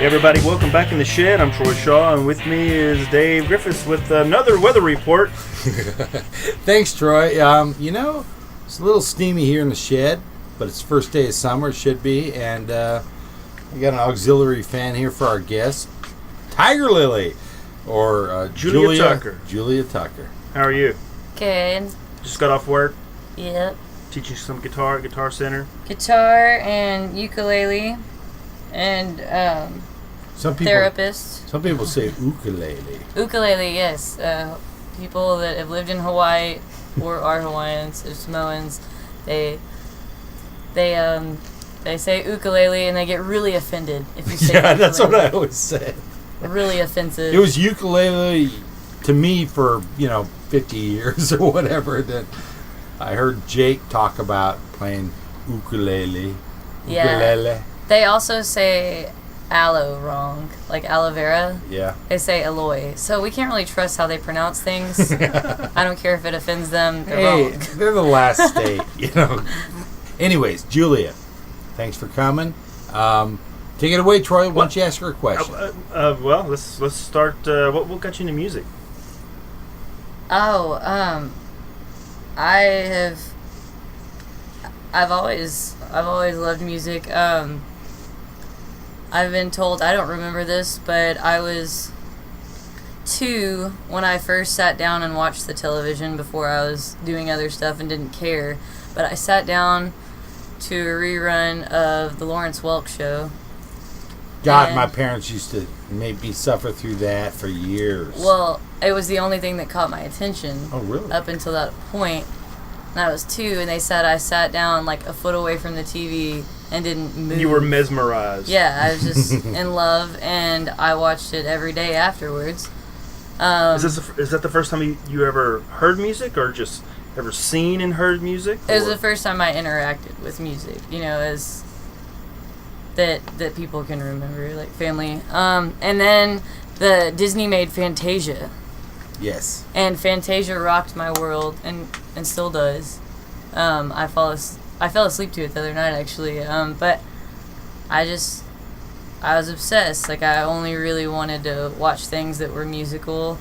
Hey everybody, welcome back in the shed. I'm Troy Shaw, and with me is Dave Griffiths with another weather report. Thanks, Troy. It's a little steamy here in the shed, but it's the first day of summer, it should be, and we got an auxiliary fan here for our guest, TigerLily, or Julia Tucker. Julia Tucker. How are you? Good. Just got off work? Yep. Teaching some guitar at Guitar Center? Guitar and ukulele and therapist. Some people say ukulele. Ukulele, yes. People that have lived in Hawaii or are Hawaiians or Samoans, they say ukulele and they get really offended if you say ukulele. That's what I always say. Really offensive. It was ukulele to me for 50 years or whatever. That I heard Jake talk about playing ukulele. Yeah. Ukulele. They also say aloe wrong, like aloe vera. Yeah. They say aloe. So we can't really trust how they pronounce things. I don't care if it offends them. They're wrong. They're the last state, Anyways, Julia, thanks for coming. Take it away, Troy. Why don't you ask her a question? Well, let's start. What got you into music? I've always loved music. I've been told, I don't remember this, but I was 2 when I first sat down and watched the television before I was doing other stuff and didn't care. But I sat down to a rerun of the Lawrence Welk Show. God, my parents used to make me suffer through that for years. Well, it was the only thing that caught my attention. Oh, really? Up until that point. And I was 2, and they said I sat down like a foot away from the TV and didn't move. You were mesmerized. Yeah, I was just in love, and I watched it every day afterwards. Is that the first time you ever heard music, or just ever seen and heard music? It was the first time I interacted with music, as that people can remember, like family. And then the Disney made Fantasia. Yes. And Fantasia rocked my world, and still does. I fell asleep to it the other night, actually. But I was obsessed. Like, I only really wanted to watch things that were musical,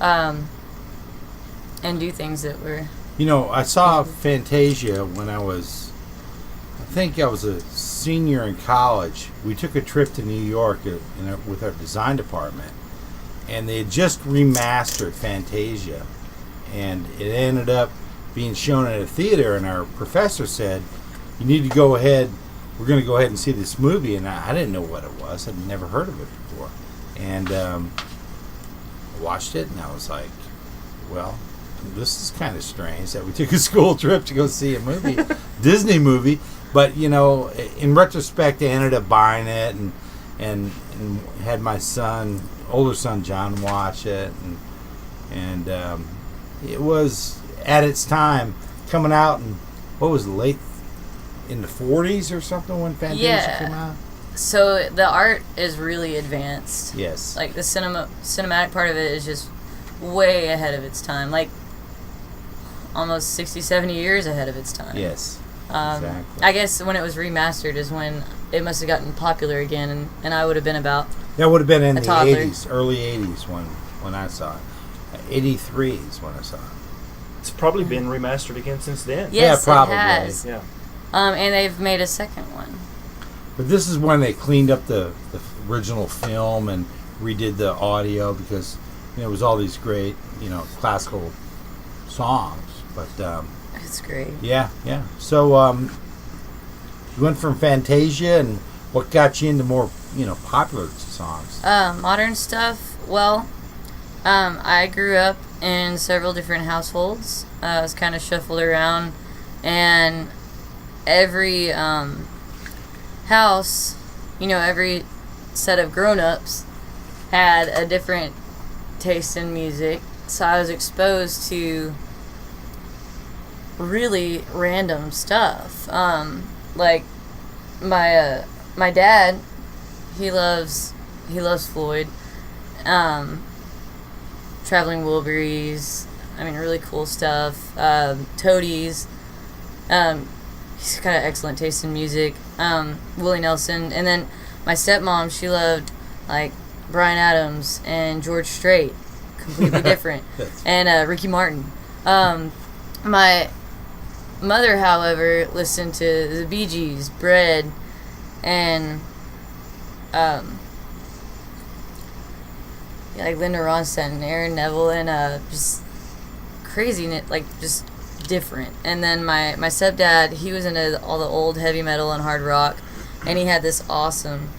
and do things that were... I saw Fantasia when I think I was a senior in college. We took a trip to New York with our design department, and they had just remastered Fantasia, and it ended up being shown at a theater, and our professor said, you need to go ahead, we're going to go ahead and see this movie, and I didn't know what it was. I'd never heard of it before, and I watched it, and I was like, well, this is kind of strange that we took a school trip to go see a movie, Disney movie, but, in retrospect, I ended up buying it, and had my older son John watch it, and it was at its time coming out, and what was it, late in the 40s or something when Fantasia came out? So the art is really advanced. Yes. Like the cinematic part of it is just way ahead of its time, like almost 60, 70 years ahead of its time. Yes. Exactly. I guess when it was remastered is when it must have gotten popular again, and I would have been about that would have been in the toddler. 80s, early 80s when I saw it. 83 is when I saw it. It's probably been remastered again since then. Yes, yeah, probably. It has. Yeah. And they've made a second one. But this is when they cleaned up the original film and redid the audio, because it was all these great classical songs. But it's great. Yeah. So you went from Fantasia, and what got you into more popular songs? Modern stuff. Well, I grew up in several different households. I was kind of shuffled around, and every house, every set of grown-ups had a different taste in music. So I was exposed to really random stuff. Like my dad, he loves Floyd. Traveling Wilburys, really cool stuff. Toadies. He's got an excellent taste in music. Willie Nelson. And then my stepmom, she loved like Bryan Adams and George Strait, completely different, and Ricky Martin. My mother, however, listened to the Bee Gees, Bread, and like Linda Ronstadt and Aaron Neville, and just crazy, like just different. And then my stepdad, he was into all the old heavy metal and hard rock, and he had this awesome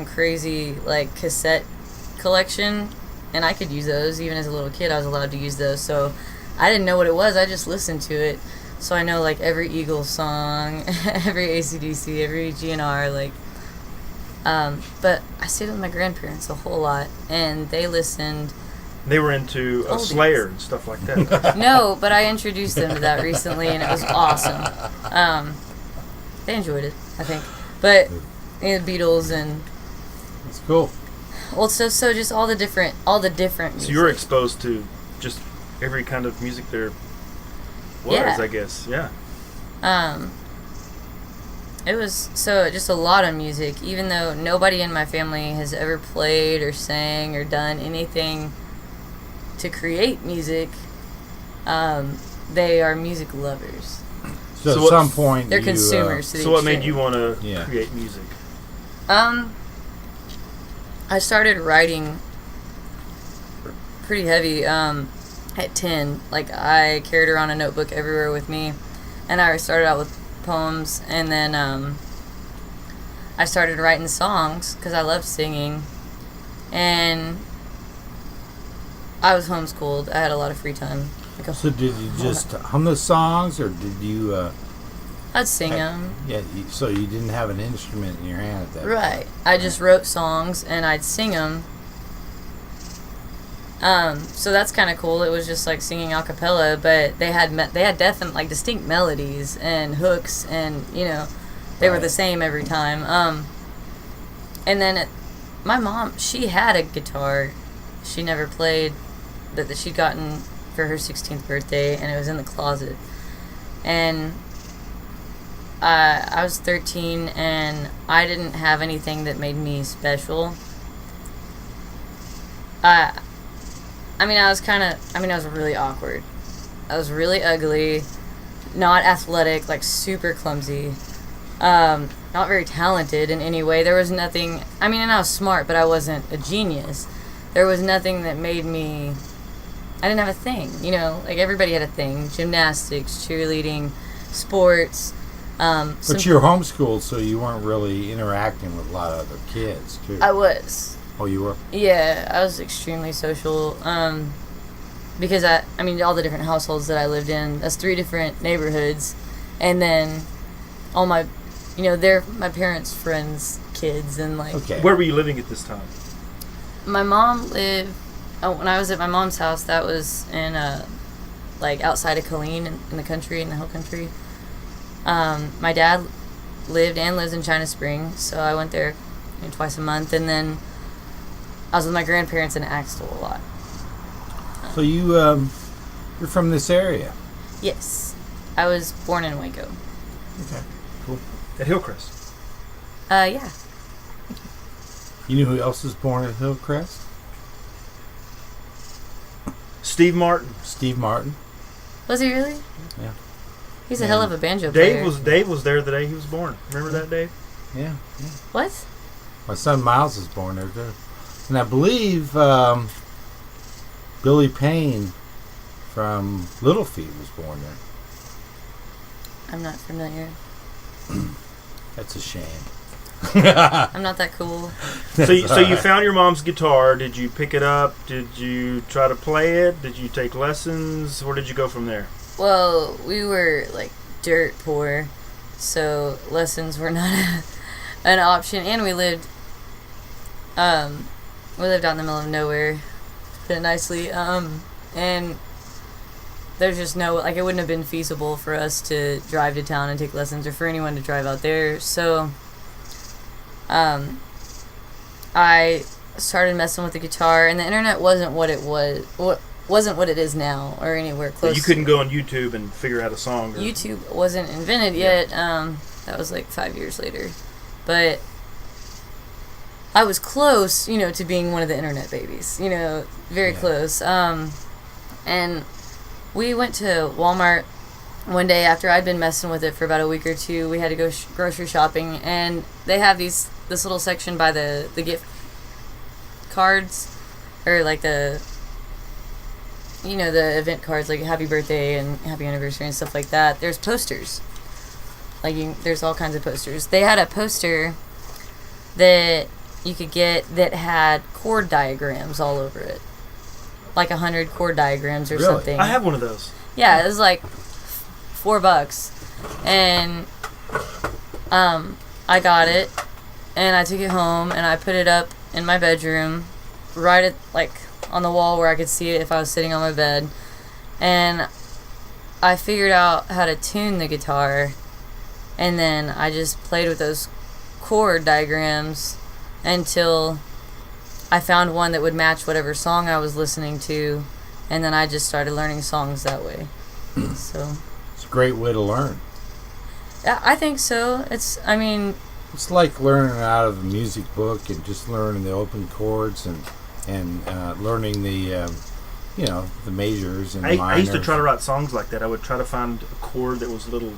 crazy like cassette collection, and I could use those. Even as a little kid, I was allowed to use those, so I didn't know what it was, I just listened to it. So I know like every Eagles song, every AC/DC, every GNR, like but I stayed with my grandparents a whole lot, and they listened. They were into Slayer and stuff like that. No, but I introduced them to that recently, and it was awesome. They enjoyed it, I think. But the Beatles and it's cool. Well, so just all the different music. So you were exposed to just every kind of music there was, Yeah. I guess. Yeah. It was just a lot of music, even though nobody in my family has ever played or sang or done anything to create music. They are music lovers. So at some point they're consumers. To the so what extreme. made you want to create music? I started writing pretty heavy at 10. Like, I carried around a notebook everywhere with me, and I started out with poems, and then I started writing songs because I loved singing, and I was homeschooled. I had a lot of free time. So did you just hum the songs, or did you... I'd sing them. Yeah, so you didn't have an instrument in your hand at that point. Right. I just wrote songs, and I'd sing them. So that's kind of cool. It was just like singing a cappella, but they had definite, like, distinct melodies and hooks, and they were the same every time. And then my mom, she had a guitar. She never played, that she'd gotten for her 16th birthday, and it was in the closet. And I was 13, and I didn't have anything that made me special. I was really awkward. I was really ugly, not athletic, like super clumsy, not very talented in any way. There was nothing, and I was smart, but I wasn't a genius. There was nothing that made me, I didn't have a thing, like everybody had a thing. Gymnastics, cheerleading, sports. But you were homeschooled, so you weren't really interacting with a lot of other kids, too. I was. Oh, you were? Yeah, I was extremely social. Because all the different households that I lived in, that's 3 different neighborhoods. And then all my, they're my parents' friends' kids, and like. Okay. Where were you living at this time? My mom lived, when I was at my mom's house, that was in, outside of Killeen in the country, in the hill country. My dad lived and lives in China Springs, so I went there twice a month, and then I was with my grandparents in Axtell a lot. So you're from this area? Yes. I was born in Waco. Okay, cool. At Hillcrest? Yeah. You knew who else was born at Hillcrest? Steve Martin. Steve Martin. Was he really? Yeah. He's a hell of a banjo player. Dave was there the day he was born. Remember that, Dave? Yeah. What? My son Miles was born there, too. And I believe Billy Payne from Little Feat was born there. I'm not familiar. That's a shame. I'm not that cool. So you found your mom's guitar. Did you pick it up? Did you try to play it? Did you take lessons? Where did you go from there? Well, we were like dirt poor, so lessons were not an option, and we lived out in the middle of nowhere, to put it nicely, and there's just no, like, it wouldn't have been feasible for us to drive to town and take lessons, or for anyone to drive out there. So I started messing with the guitar, and the internet wasn't what it is now, or anywhere close. So you couldn't go on YouTube and figure out a song. YouTube wasn't invented yet. That was like 5 years later. But I was close, to being one of the internet babies, very close. And we went to Walmart one day after I'd been messing with it for about a week or two. We had to go grocery shopping, and they have this little section by the gift cards, or like the event cards, like happy birthday and happy anniversary and stuff like that. There's posters. There's all kinds of posters. They had a poster that you could get that had chord diagrams all over it. Like 100 chord diagrams or something. I have one of those. Yeah, it was like $4. And I got it, and I took it home, and I put it up in my bedroom, right at, on the wall where I could see it if I was sitting on my bed. And I figured out how to tune the guitar, and then I just played with those chord diagrams until I found one that would match whatever song I was listening to, and then I just started learning songs that way. So it's a great way to learn. Yeah, I think so. It's like learning out of a music book and just learning the open chords and learning the the majors and the minors. I used to try to write songs like that. I would try to find a chord that was a little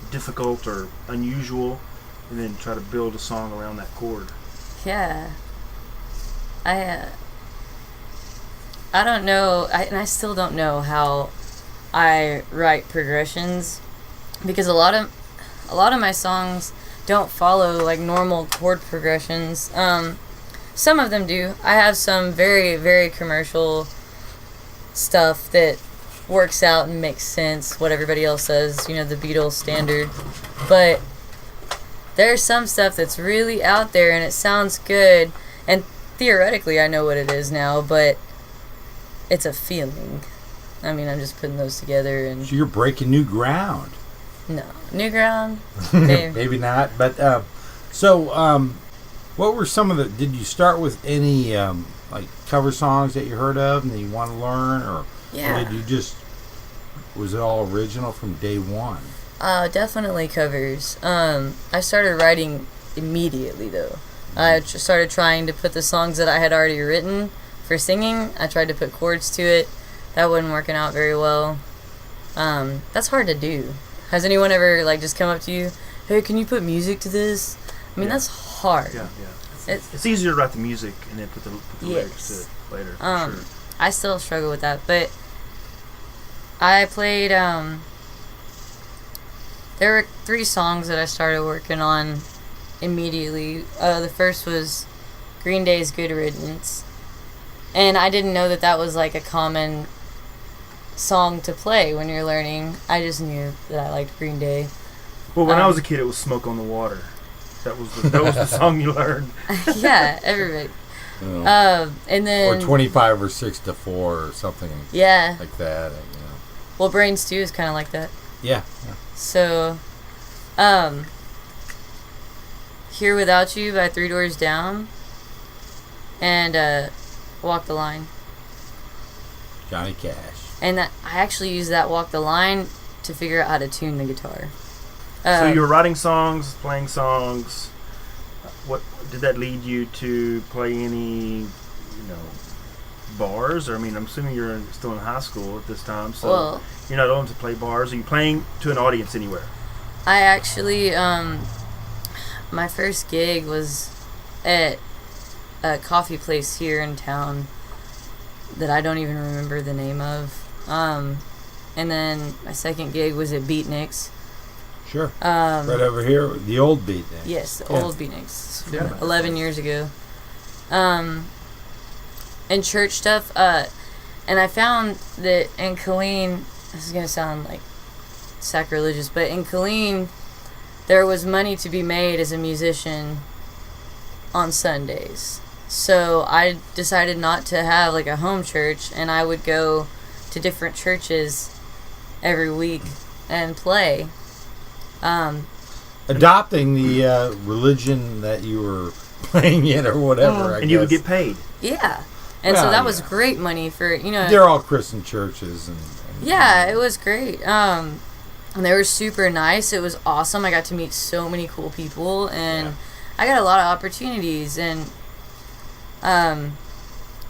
difficult or unusual, and then try to build a song around that chord. Yeah. I don't know, and I still don't know how I write progressions, because a lot of my songs don't follow normal chord progressions. Some of them do. I have some very, very commercial stuff that works out and makes sense, what everybody else says, the Beatles standard. But there's some stuff that's really out there and it sounds good, and theoretically I know what it is now, but it's a feeling. I'm just putting those together. And so you're breaking new ground. No. New ground? Maybe not, but what were some of the... Did you start with any cover songs that you heard of and that you want to learn, or did you just... Was it all original from day one? Definitely covers. I started writing immediately, though. I started trying to put the songs that I had already written for singing. I tried to put chords to it. That wasn't working out very well. That's hard to do. Has anyone ever just come up to you, hey, can you put music to this? That's hard. Yeah. It's easier to write the music and then put the lyrics to it later. Sure. I still struggle with that, but I played. There were 3 songs that I started working on immediately. The first was Green Day's "Good Riddance," and I didn't know that was a common song to play when you're learning. I just knew that I liked Green Day. Well, when I was a kid, it was "Smoke on the Water." That was the song you learned. Yeah, everybody. And then... Or 25 or 6 to 4 or something like that. Well, Brains 2 is kind of like that. Yeah. So, Here Without You by Three Doors Down, and Walk the Line. Johnny Cash. And I actually used that Walk the Line to figure out how to tune the guitar. So you were writing songs, playing songs. What did that lead you to play any, bars? Or I'm assuming you're still in high school at this time, so you're not old to play bars. Are you playing to an audience anywhere? I actually, my first gig was at a coffee place here in town that I don't even remember the name of. And then my second gig was at Beatniks. Sure. Right over here, the old Beatniks. Yes, the old Beatniks. 11 years ago. And church stuff. And I found that in Killeen, this is going to sound sacrilegious, but in Killeen, there was money to be made as a musician on Sundays. So I decided not to have a home church, and I would go to different churches every week and play. Adopting the religion that you were playing in or whatever, I guess. And you would get paid. Yeah. And so that was great money for, They're all Christian churches. And yeah, it was great. And they were super nice. It was awesome. I got to meet so many cool people, and I got a lot of opportunities, and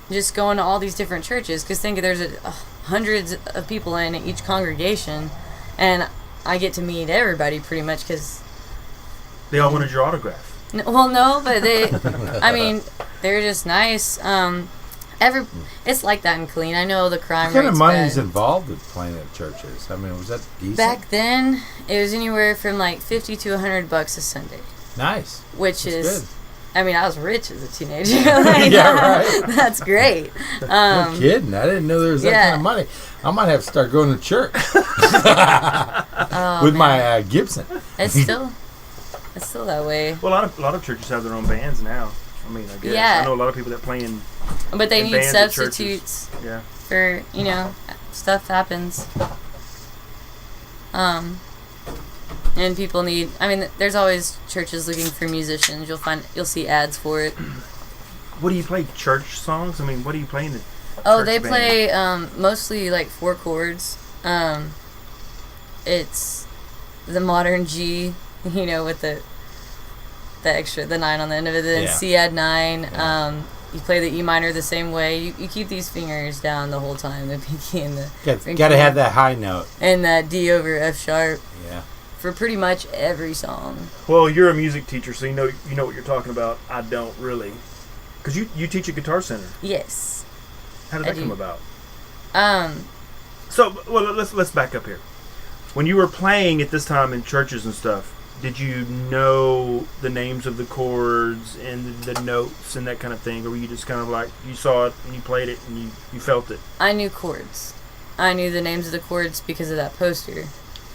just going to all these different churches, because think there's hundreds of people in each congregation, and I get to meet everybody pretty much, because they all wanted your autograph. well, no, but I mean, they're just nice. It's like that in Killeen. I know the crime What kind rate's of money is bad. involved in playing at churches? I mean, was that decent? Back then, it was anywhere from like $50 to $100 a Sunday, Nice. which That's is, good. I mean, I was rich as a teenager. Like, Yeah, right. That's great. No kidding. I didn't know there was that yeah. kind of money. I might have to start going to church Oh, with man. my Gibson. It's still that way. Well, a lot of churches have their own bands now. I mean, I guess. Yeah. I know a lot of people that play in. But they And need bands at substitutes Yeah. for, stuff happens. And people need, I mean, there's always churches looking for musicians. You'll see ads for it. What do you play? Church songs? I mean, what do you play in the Oh, church they band? play mostly like 4 chords. It's the modern G, with the extra, the 9 on the end of it. Then Yeah. C add 9. Yeah. You play the E minor the same way. You keep these fingers down the whole time. The pinky and the Got to have that high note. and that D over F sharp Yeah. for pretty much every song. Well, you're a music teacher, so you know what you're talking about. I don't really, because you teach at Guitar Center. Yes. How did I that come do. about? Um. So, well, let's back up here. When you were playing at this time in churches and stuff, did you know the names of the chords and the notes and that kind of thing, or were you just kind of like you saw it and you played it and you felt it? I knew chords. I knew the names of the chords because of that poster.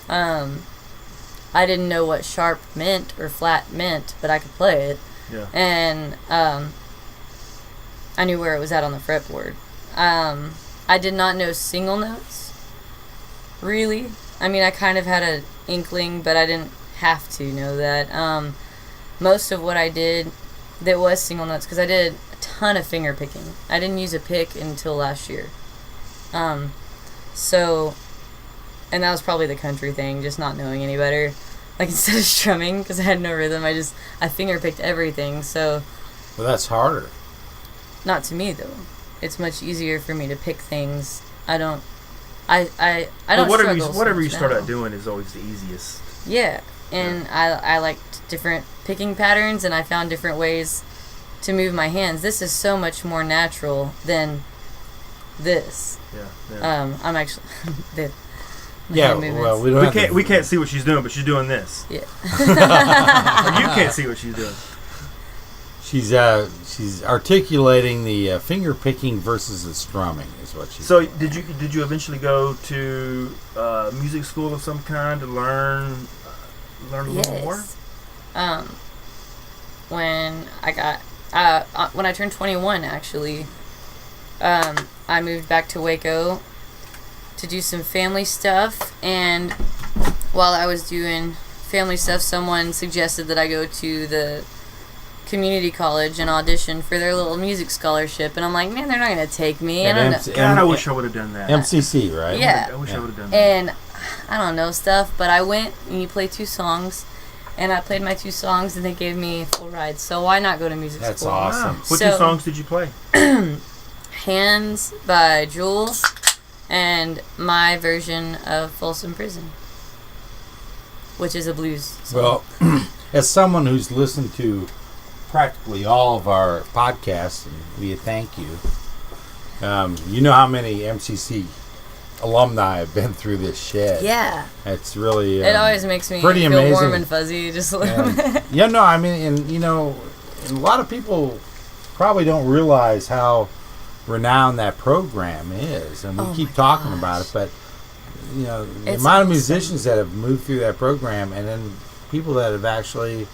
I didn't know what sharp meant or flat meant, but I could play it. Yeah. And I knew where it was at on the fretboard. I did not know single notes, really. I mean, I kind of had an inkling, but I didn't have to know that. Most of what I did that was single notes, because I did a ton of finger picking. I didn't use a pick until last year. So, and that was probably the country thing, just not knowing any better. Like, instead of strumming, because I had no rhythm, I finger picked everything. So, Well, that's harder. not to me though. It's much easier for me to pick things. I don't But whatever struggle so whatever much you start now. out doing is always the easiest. Yeah, and I liked different picking patterns, and I found different ways to move my hands. This is so much more natural than this. Yeah. I'm actually the my Yeah, hand movements. well, we don't have to- We can't see what she's doing, but she's doing this. Yeah. Or you can't see what she's doing. She's articulating the finger picking versus the strumming is what she's So doing. did you eventually go to music school of some kind to learn a little more? When I turned 21, actually, I moved back to Waco to do some family stuff, and while I was doing family stuff, someone suggested that I go to the community college and audition for their little music scholarship, and I'm like, man, they're not going to take me. At I don't MC know. God, I wish I would have done that. MCC, right? Yeah. I wish I would have done that. And I don't know stuff, but I went and you play 2 songs, and I played my 2 songs, and they gave me a full ride. So why not go to music That's school? awesome. Wow. What So- 2 songs did you play? Hands by Jewel, and my version of Folsom Prison, which is a blues song. Well, as someone who's listened to practically all of our podcasts, and we thank you. You know how many MCC alumni have been through this shed. Yeah. It's really It always makes me pretty feel amazing. warm and fuzzy just a little bit. Yeah, no, I mean, and a lot of people probably don't realize how renowned that program is, and we Oh keep my talking gosh. about it, but the It's amount of awesome. musicians that have moved through that program, and then people that have actually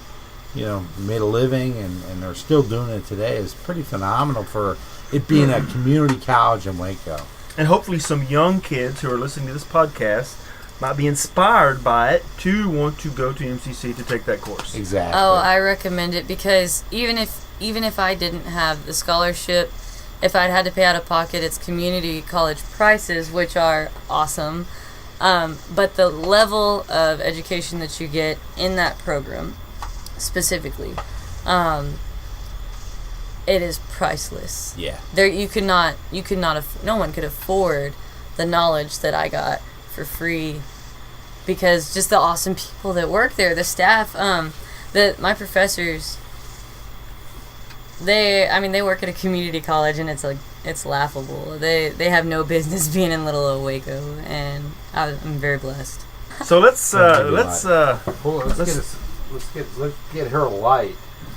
made a living and are still doing it today is pretty phenomenal for it being a community college in Waco. And hopefully some young kids who are listening to this podcast might be inspired by it to want to go to MCC to take that course. Exactly. Oh, I recommend it, because even if I didn't have the scholarship, if I'd had to pay out of pocket, it's community college prices, which are awesome. But the level of education that you get in that program, specifically, it is priceless. Yeah. There, no one could afford the knowledge that I got for free, because just the awesome people that work there, the staff, my professors, they work at a community college, and it's laughable. They have no business being in Little Old Waco, and I'm very blessed. So let's get her a light.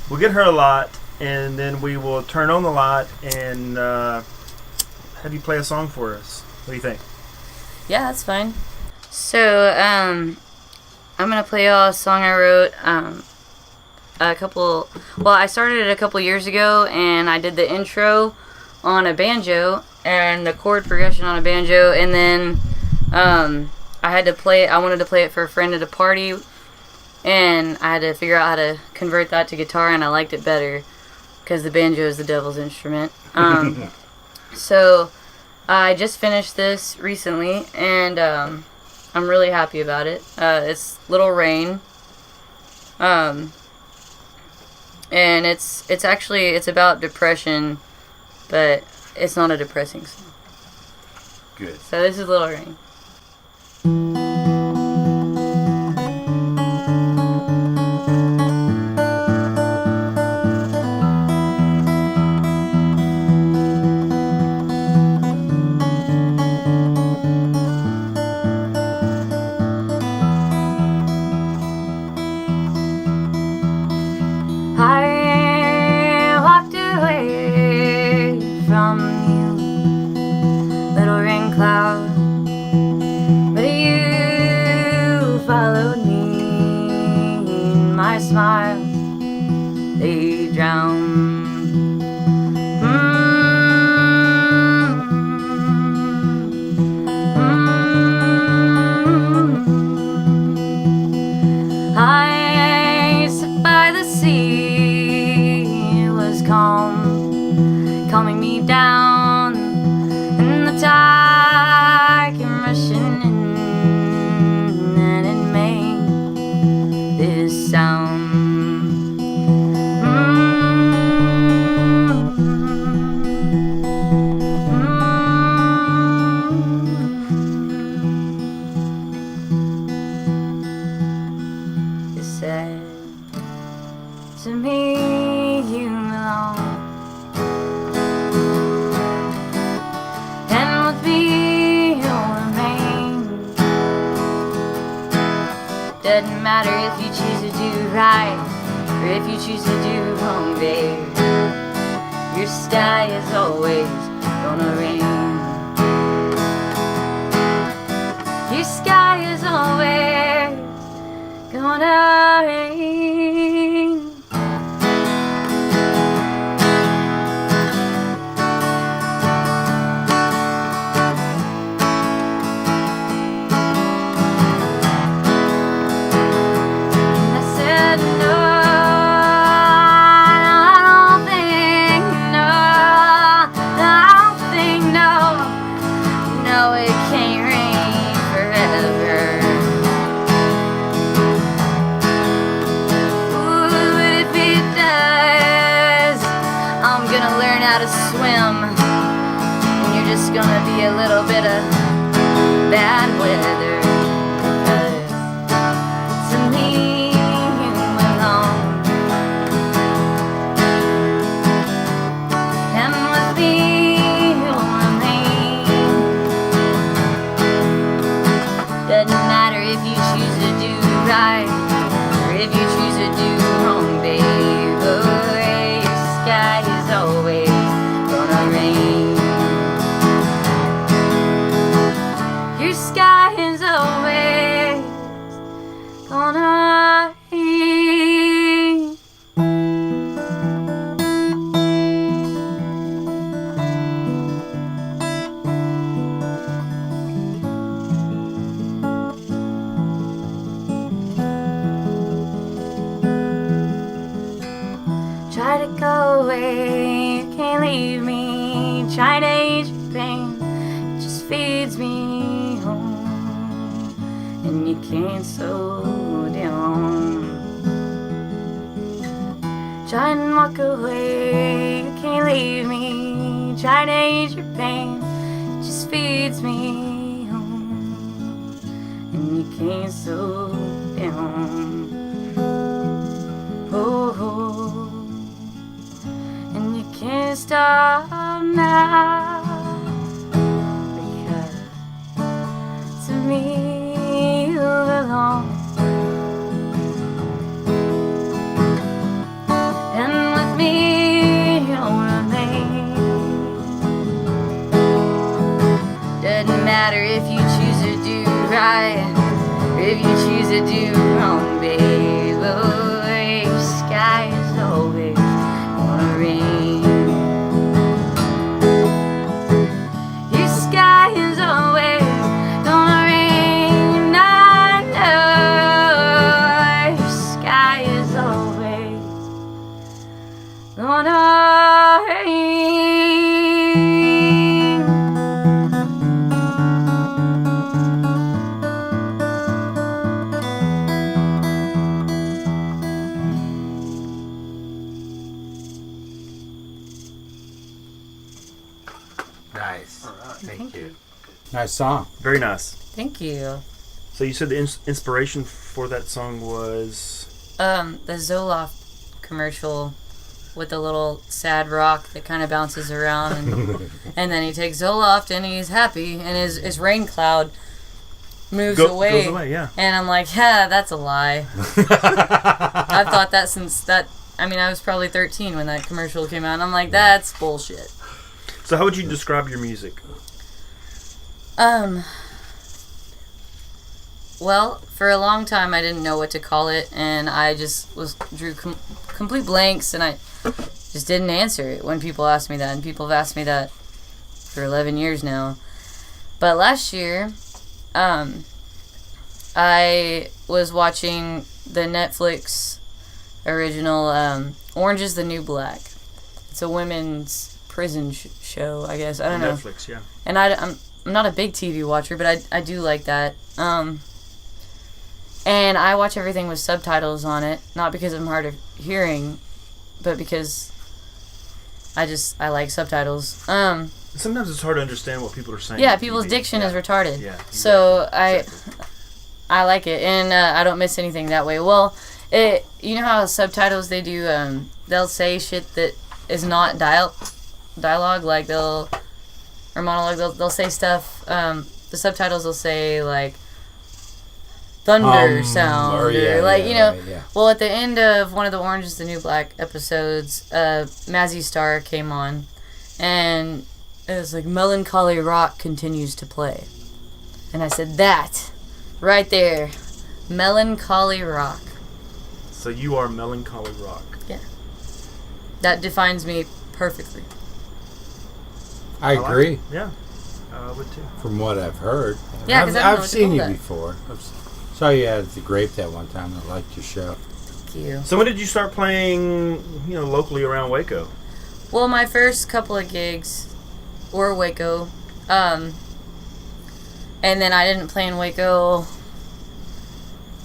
We'll get her a lot, and then we will turn on the light and have you play a song for us. What do you think? Yeah, that's fine. So, I'm gonna play y'all a song I wrote, I started it a couple years ago, and I did the intro on a banjo, and the chord progression on a banjo, and then, I wanted to play it for a friend at a party, and I had to figure out how to convert that to guitar, and I liked it better, because the banjo is the devil's instrument. So, I just finished this recently, and I'm really happy about it. It's Little Rain, and it's about depression, but it's not a depressing song. Good. So this is Little Rain. I walked away from you, little rain cloud, but you followed me in my smile. They drown. I sat by the sea, it was calm, calming me down, and the tide came rushing in, and it made this sound. It said to me, you belong, and with me you'll remain. Doesn't matter if you choose to do right or if you choose to do wrong, babe. Your sky is always gonna rain. Your sky is always gonna rain. I said no, I don't think no, no, it can't rain forever. Ooh, but if it does, I'm gonna learn how to swim, and you're just gonna be a little bit of bad weather. 'Cause to me you belong, and with me you'll remain. Doesn't matter if you choose to do right or if you choose to do wrong, babe. Oh, your sky is always gonna rain. Your sky is always gonna rain. Try to go away, you can't leave me. Try to ease your pain, it just feeds me home, and you can't slow down. Try and walk away, you can't leave me. Try to ease your pain, it just feeds me home. And you can't slow down. Oh, and you can't stop now. Because to me you belong. Me, you'll remain. Doesn't matter if you choose to do right or if you choose to do wrong, babe. Oh, your sky is always gonna rain. Your sky is always gonna rain. I know your sky is always gonna rain. Nice. Thank you. Nice song. Very nice. Thank you. So you said the inspiration for that song was... The Zoloft commercial with the little sad rock that kind of bounces around, and then he takes Zoloft and he's happy, and his rain cloud moves away. Goes away, yeah. And I'm like, yeah, that's a lie. I've thought that since that. I mean, I was probably 13 when that commercial came out, and I'm like, that's bullshit. So how would you describe your music? Well, for a long time I didn't know what to call it, and I just drew complete blanks, and I just didn't answer it when people asked me that, and people have asked me that for 11 years now. But last year, I was watching the Netflix original Orange is the New Black. It's a women's prison show, I guess. I don't know. Netflix, yeah. And I'm not a big TV watcher, but I do like that. And I watch everything with subtitles on it, not because I'm hard of hearing, but because I like subtitles. Sometimes it's hard to understand what people are saying. Yeah, on people's TV. diction is retarded. Yeah. So exactly. I like it, and I don't miss anything that way. Well, you know how subtitles they do, they'll say shit that is not dialogue, like or monologue. They'll say stuff. The subtitles will say like thunder sound, or Yeah. Well, at the end of one of the Orange is the New Black episodes, Mazzy Star came on, and it was like melancholy rock continues to play, and I said that right there, melancholy rock. So you are melancholy rock. Yeah, that defines me perfectly. I agree. Like yeah, I would too. Mm-hmm. From what I've heard. Yeah, 'cause I don't know I've what to seen call you that. before. Saw you at the Grape that one time. I liked your show. Thank you. So when did you start playing, locally around Waco? Well, my first couple of gigs were Waco, and then I didn't play in Waco.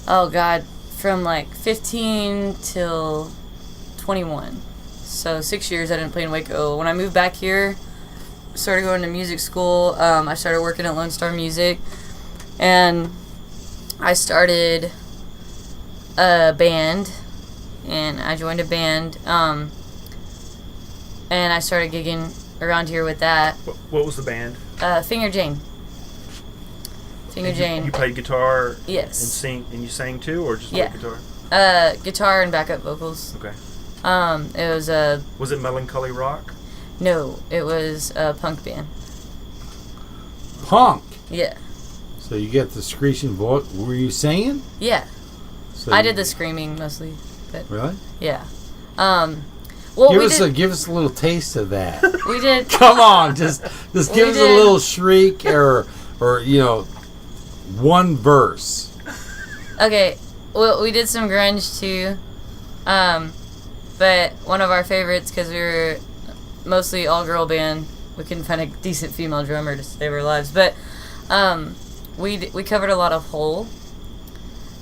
Oh God, from like 15 till 21. So 6 years I didn't play in Waco. When I moved back here, started going to music school. I started working at Lone Star Music, and I started a band, and I joined a band, and I started gigging around here with that. What was the band? Finger Jane. Finger And Jane. You played guitar. Yes. And you sang too, or just Yeah. played guitar? Guitar and backup vocals. Okay. It was a Was it melancholy rock? no. It was a punk band. Punk. Yeah. So you get the screeching voice. Were you singing? Yeah. So I did the screaming mostly, but Really? yeah. Well, Give us a little taste of that. we did. Come on, just give We us a did. little shriek or one verse. Okay. Well, we did some grunge too. But one of our favorites, because we were mostly all-girl band, we couldn't find a decent female drummer to save our lives. But we covered a lot of Hole.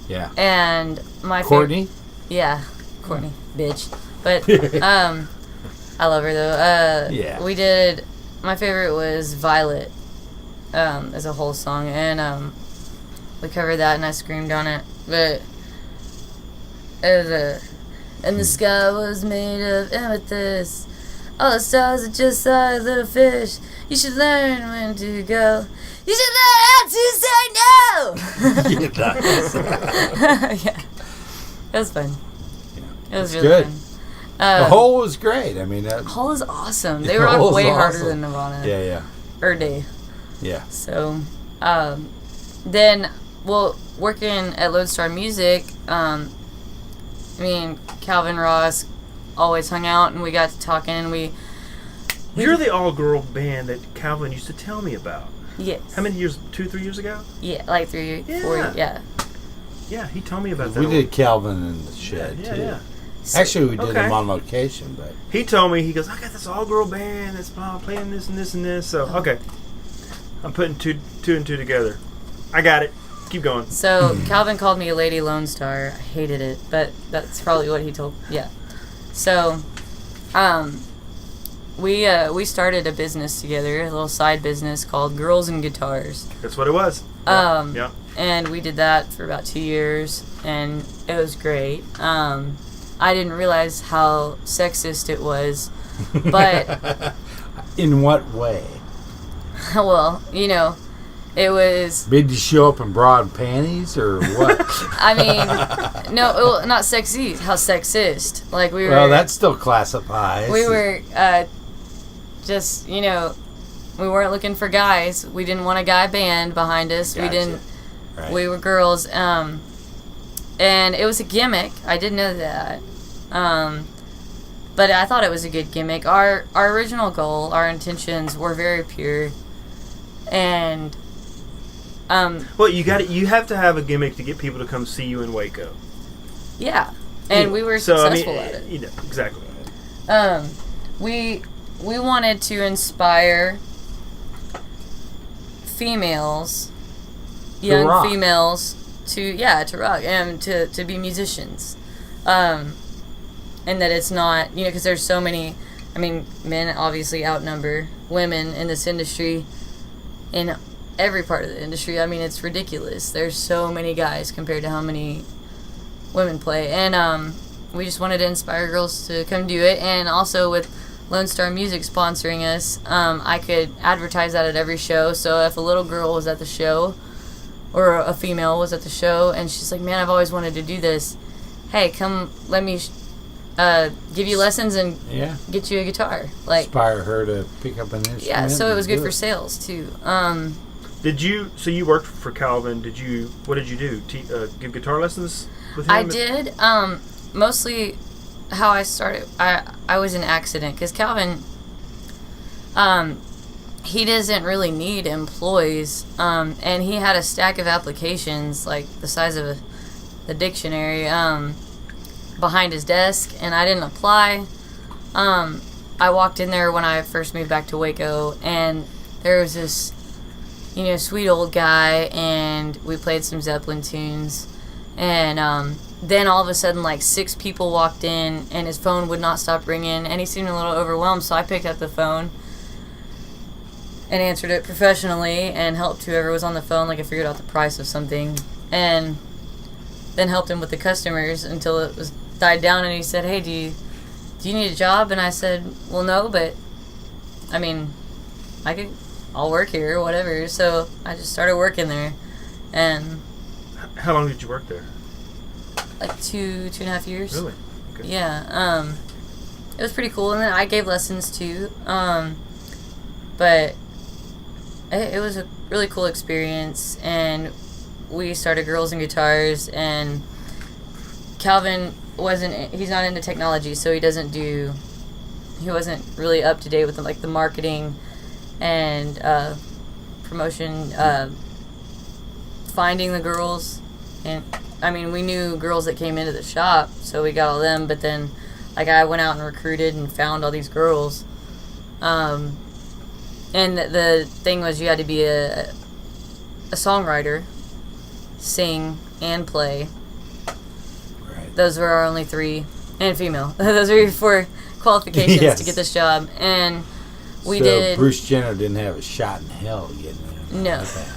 Yeah. And my Courtney. Yeah. Courtney, bitch. But I love her though. Yeah. We did. My favorite was Violet. As a whole song, and we covered that, and I screamed on it. But it was and the sky was made of amethyst. All the stars are just like little fish. You should learn when to go. You should learn how to say no. Yeah, it was fun. Yeah. It was It's really good. fun. The Hole was great. I mean, Hole is awesome. They The rock Hole is way harder awesome. than Nirvana. yeah. Or Day. Yeah. So, then, working at Lodestar Music, me and Calvin Ross always hung out, and we got to talking, and You're the all-girl band that Calvin used to tell me about. Yes. How many years? 2-3 years ago? Yeah, like 3, Yeah. 4, yeah. Yeah, he told me about that. We did Calvin in the Shed yeah, too. yeah. Actually, we did Okay. them on location, but He told me, he goes, I got this all-girl band that's playing this and this and this. So, okay. I'm putting two and two together. I got it. Keep going. So, Calvin called me a Lady Lone Star. I hated it, but that's probably what he told. Yeah. So, we started a business together, a little side business called Girls and Guitars. That's what it was. Yeah. And we did that for about 2 years, and it was great. I didn't realize how sexist it was, but in what way? well, it was. Did you show up in broad panties or what? I mean, no, not sexy. How sexist? Like we were. Well, that still classifies. We were just we weren't looking for guys. We didn't want a guy band behind us. Gotcha. We didn't. Right. We were girls. And it was a gimmick. I didn't know that. But I thought it was a good gimmick. Our original goal, our intentions were very pure, and Well, you have to have a gimmick to get people to come see you in Waco. yeah, and we were successful at it. Exactly. We wanted to inspire females, young rock. females, to rock and to be musicians, and that it's not because there's so many. I mean, men obviously outnumber women in this industry, in every part of the industry. I mean, it's ridiculous. There's so many guys compared to how many women play, and we just wanted to inspire girls to come do it. And also with Lone Star Music sponsoring us, I could advertise that at every show. So if a little girl was at the show, or a female was at the show, and she's like, man, I've always wanted to do this. Hey, come, let me give you lessons and get you a guitar. Like, inspire her to pick up an instrument. yeah, so it was good do for sales too. So you worked for Calvin? What did you do? Give guitar lessons with him? I did. Mostly, how I started. I was an accident because Calvin. He doesn't really need employees, and he had a stack of applications like the size of the dictionary behind his desk, and I didn't apply. I walked in there when I first moved back to Waco, and there was this, sweet old guy, and we played some Zeppelin tunes, and then all of a sudden, like 6 people walked in, and his phone would not stop ringing, and he seemed a little overwhelmed, so I picked up the phone and answered it professionally and helped whoever was on the phone. Like, I figured out the price of something, and then helped him with the customers until it was died down, and he said, hey, do you need a job? And I said, well, no, but I mean, I'll work here or whatever. So I just started working there, and How long did you work there? like 2.5 years. Really? Okay. Yeah. It was pretty cool, and then I gave lessons too. But it was a really cool experience, and we started Girls and Guitars, and Calvin he's not into technology, so he wasn't really up to date with the marketing and promotion, finding the girls. And I mean, we knew girls that came into the shop, so we got all them, but then I went out and recruited and found all these girls. And the thing was, you had to be a songwriter, sing and play. Right. Those were our only 3 and female. Those are your 4 qualifications Yes. to get this job. And we so did. Bruce Jenner didn't have a shot in hell getting in. No. Like that.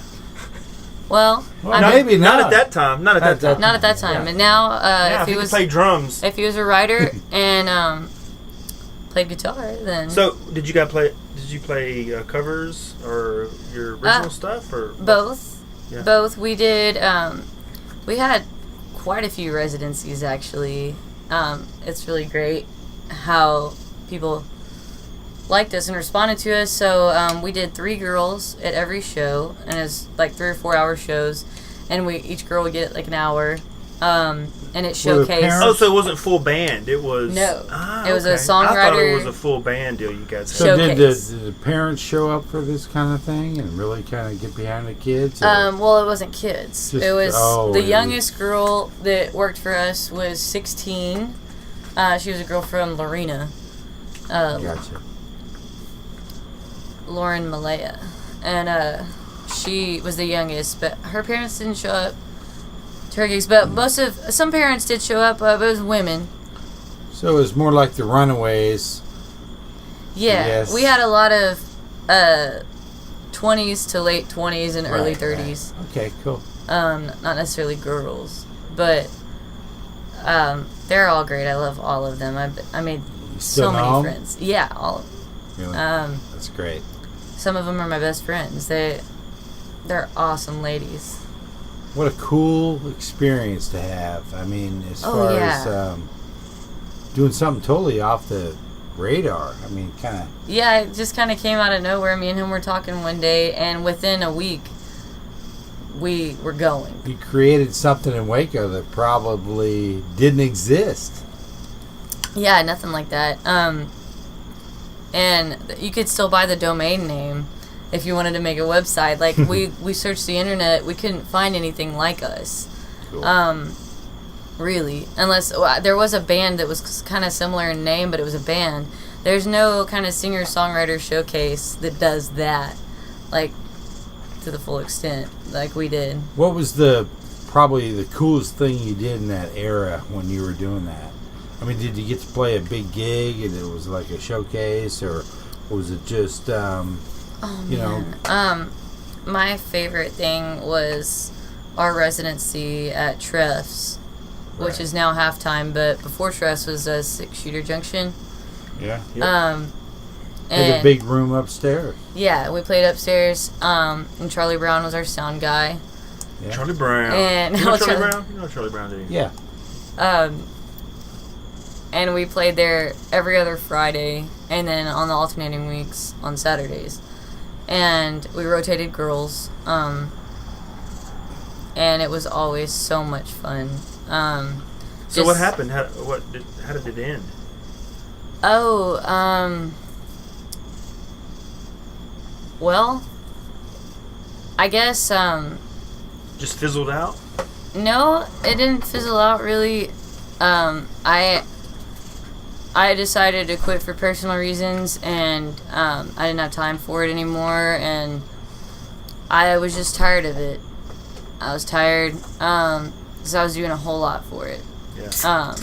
Well, Well, I mean, maybe Not not. at that time. Not at that time. not at that time. Yeah. And now, Yeah, if he could was play drums. if he was a writer and played guitar, then So, did you play covers or your original stuff or both. Yeah. Both. We did. We had quite a few residencies actually. It's really great how people liked us and responded to us. So we did 3 girls at every show, and it's like 3 or 4 hour shows, and each girl would get like an hour, and it Were the showcased. parents- Oh, so it wasn't full band. It was No. Ah, It was a okay. I thought it songwriter- was a full band deal. You guys So had. Showcase. did the parents show up for this kind of thing and really kind of get behind the kids? Or? Well, it wasn't kids. Just- It was oh, the it youngest girl that worked for us was 16. She was a girl from Lorena. Gotcha. Lauren Malaya, and she was the youngest, but her parents didn't show up to her gigs. But some parents did show up, but it was women. So it was more like the Runaways. Yeah, Yes. we had a lot of 20s to late 20s and early Right, 30s. right. Okay, cool. Not necessarily girls, but they're all great. I love all of them. I made still so many know 'em? friends. Yeah, all of them. Really? That's great. Some of them are my best friends. They're awesome ladies. What a cool experience to have. I mean, as Oh, far yeah. as doing something totally off the radar. I mean, kind of. Yeah, it just kind of came out of nowhere. Me and him were talking one day, and within a week, we were going. You created something in Waco that probably didn't exist. Yeah, nothing like that. And you could still buy the domain name if you wanted to make a website. Like, we searched the internet, we couldn't find anything like us. Cool. Really. Unless, there was a band that was kind of similar in name, but it was a band. There's no kind of singer-songwriter showcase that does that, like, to the full extent, like we did. What was probably the coolest thing you did in that era when you were doing that? I mean, did you get to play a big gig and it was like a showcase, or was it just, you know? My favorite thing was our residency at Treff's, which Right. is now Halftime, but before Treff's was a 6-Shooter Junction. Yeah. Yep. Had a And big room upstairs. yeah, we played upstairs, and Charlie Brown was our sound guy. Yeah. Charlie Brown. And You know Charlie Charlie- Brown? You know Charlie Brown, do you? Yeah. And we played there every other Friday, and then on the alternating weeks on Saturdays. And we rotated girls, and it was always so much fun. So what happened? How did it end? Well, I guess, Just fizzled out? no, it didn't fizzle out really. I decided to quit for personal reasons, and I didn't have time for it anymore, and I was just tired of it. I was tired, because I was doing a whole lot for it. Yeah.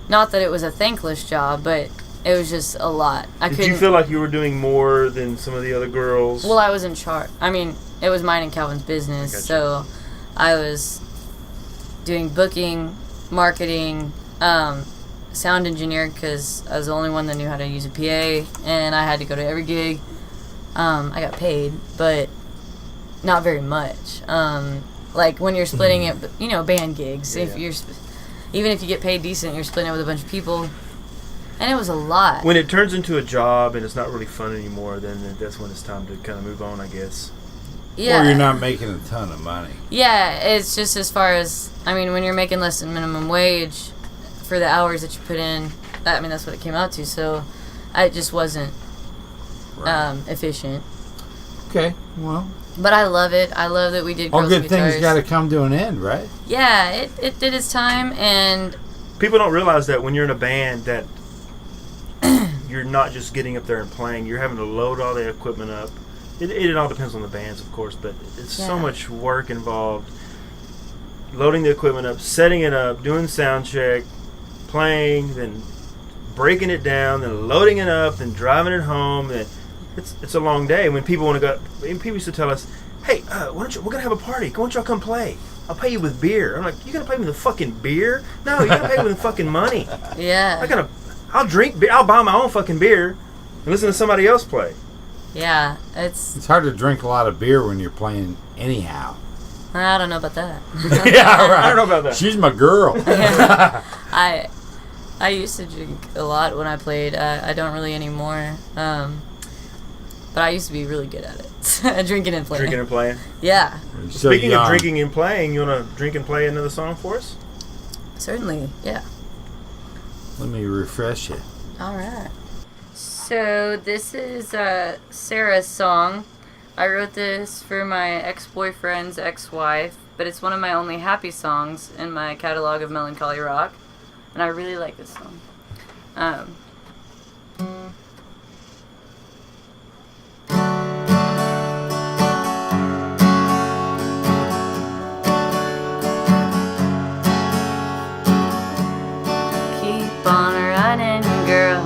Not that it was a thankless job, but it was just a lot. Did you feel like you were doing more than some of the other girls? Well, I was in charge. I mean, it was mine and Calvin's business, Gotcha. so I was doing booking, marketing, sound engineer, because I was the only one that knew how to use a PA, and I had to go to every gig. I got paid, but not very much. Like when you're splitting it, you know, band gigs. Yeah. If you're, even if you get paid decent, you're splitting it with a bunch of people, and it was a lot. When it turns into a job and it's not really fun anymore, then that's when it's time to kind of move on, I guess. Yeah. Or you're not making a ton of money. Yeah, it's just as far as, I mean, when you're making less than minimum wage for the hours that you put in, I mean, that's what it came out to. So it just wasn't efficient. Okay, well, But I love it. I love that we did all Girls good and things Guitars. got to come to an end, right? Yeah, it did its time, and People don't realize that when you're in a band that you're not just getting up there and playing. You're having to load all the equipment up. It all depends on the bands, of course, but it's so Yeah. much work involved. Loading the equipment up, setting it up, doing sound check, playing, then breaking it down, then loading it up, then driving it home. And it's a long day. When people want to go, people used to tell us, "Hey, why don't you? We're gonna have a party. Why don't y'all come play? I'll pay you with beer." I'm like, "You gonna pay me with fucking beer? No, you gotta pay me with fucking money. Yeah. I'll drink beer. I'll buy my own fucking beer and listen to somebody else play." Yeah, It's hard to drink a lot of beer when you're playing anyhow. I don't know about that. Yeah, right. I don't know about that. She's my girl. I used to drink a lot when I played. I don't really anymore. But I used to be really good at it. Drinking and playing. Drinking and playing. Yeah. So Speaking young. of drinking and playing, you want to drink and play another song for us? Certainly, yeah. Let me refresh it. All right. So this is Sarah's song. I wrote this for my ex-boyfriend's ex-wife, but it's one of my only happy songs in my catalog of melancholy rock, and I really like this song. Keep on running, girl.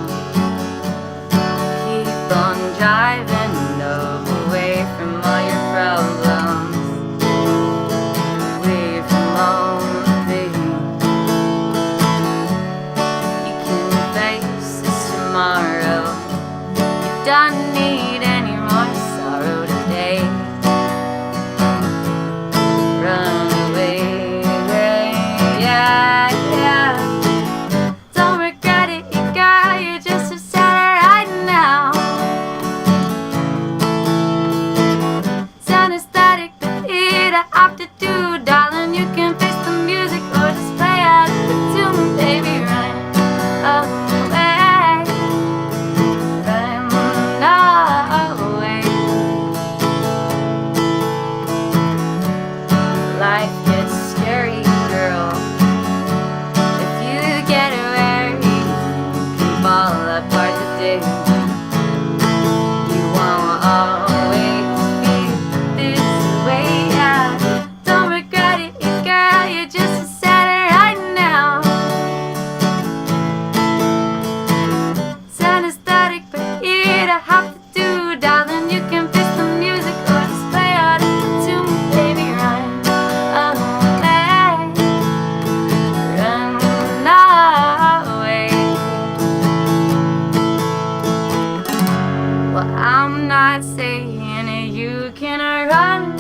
Keep on driving away from all your problems, away from all the things. You can face this tomorrow. You don't need any more sorrow today. Run away, yeah, yeah. Don't regret it, you girl. You're just as sad right now. Sound aesthetic, but it I have to do, darling. You can face the music or just play out the tune, baby. Run away, run away. Life gets scary, girl. If you get wary, you can fall apart today. You won't always be this way, yeah. Don't regret it, girl. You're just as sad right now. Sound aesthetic, but it I have to do, darling. You can face the music or just play out a tune, baby. Run away, run away. Well, I'm not saying that you can run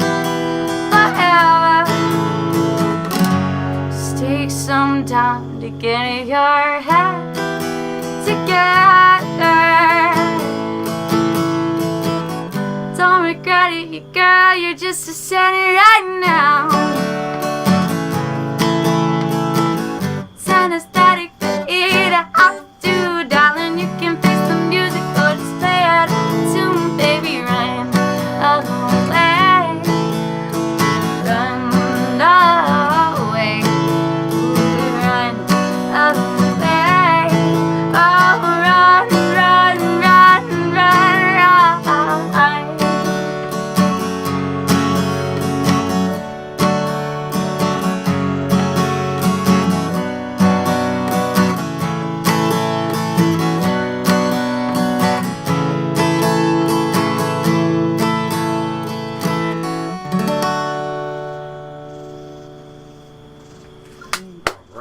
forever. Just take some time to get your head together. Don't regret it, girl. You're just as sad right now. Sound aesthetic, but it I have to do, darling. You can face the music or just play out a tune, baby. Run away, run away, run away. Oh, run, run, run, run, run.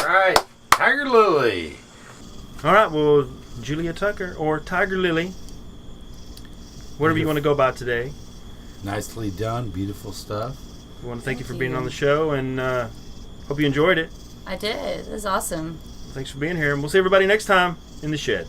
Right. TigerLily. All right, well, Julia Tucker or TigerLily, whatever you want to go by today. Nicely done. Beautiful stuff. We want to thank you for Thank being you. on the show, and hope you enjoyed it. I did. It was awesome. Thanks for being here, and we'll see everybody next time in the shed.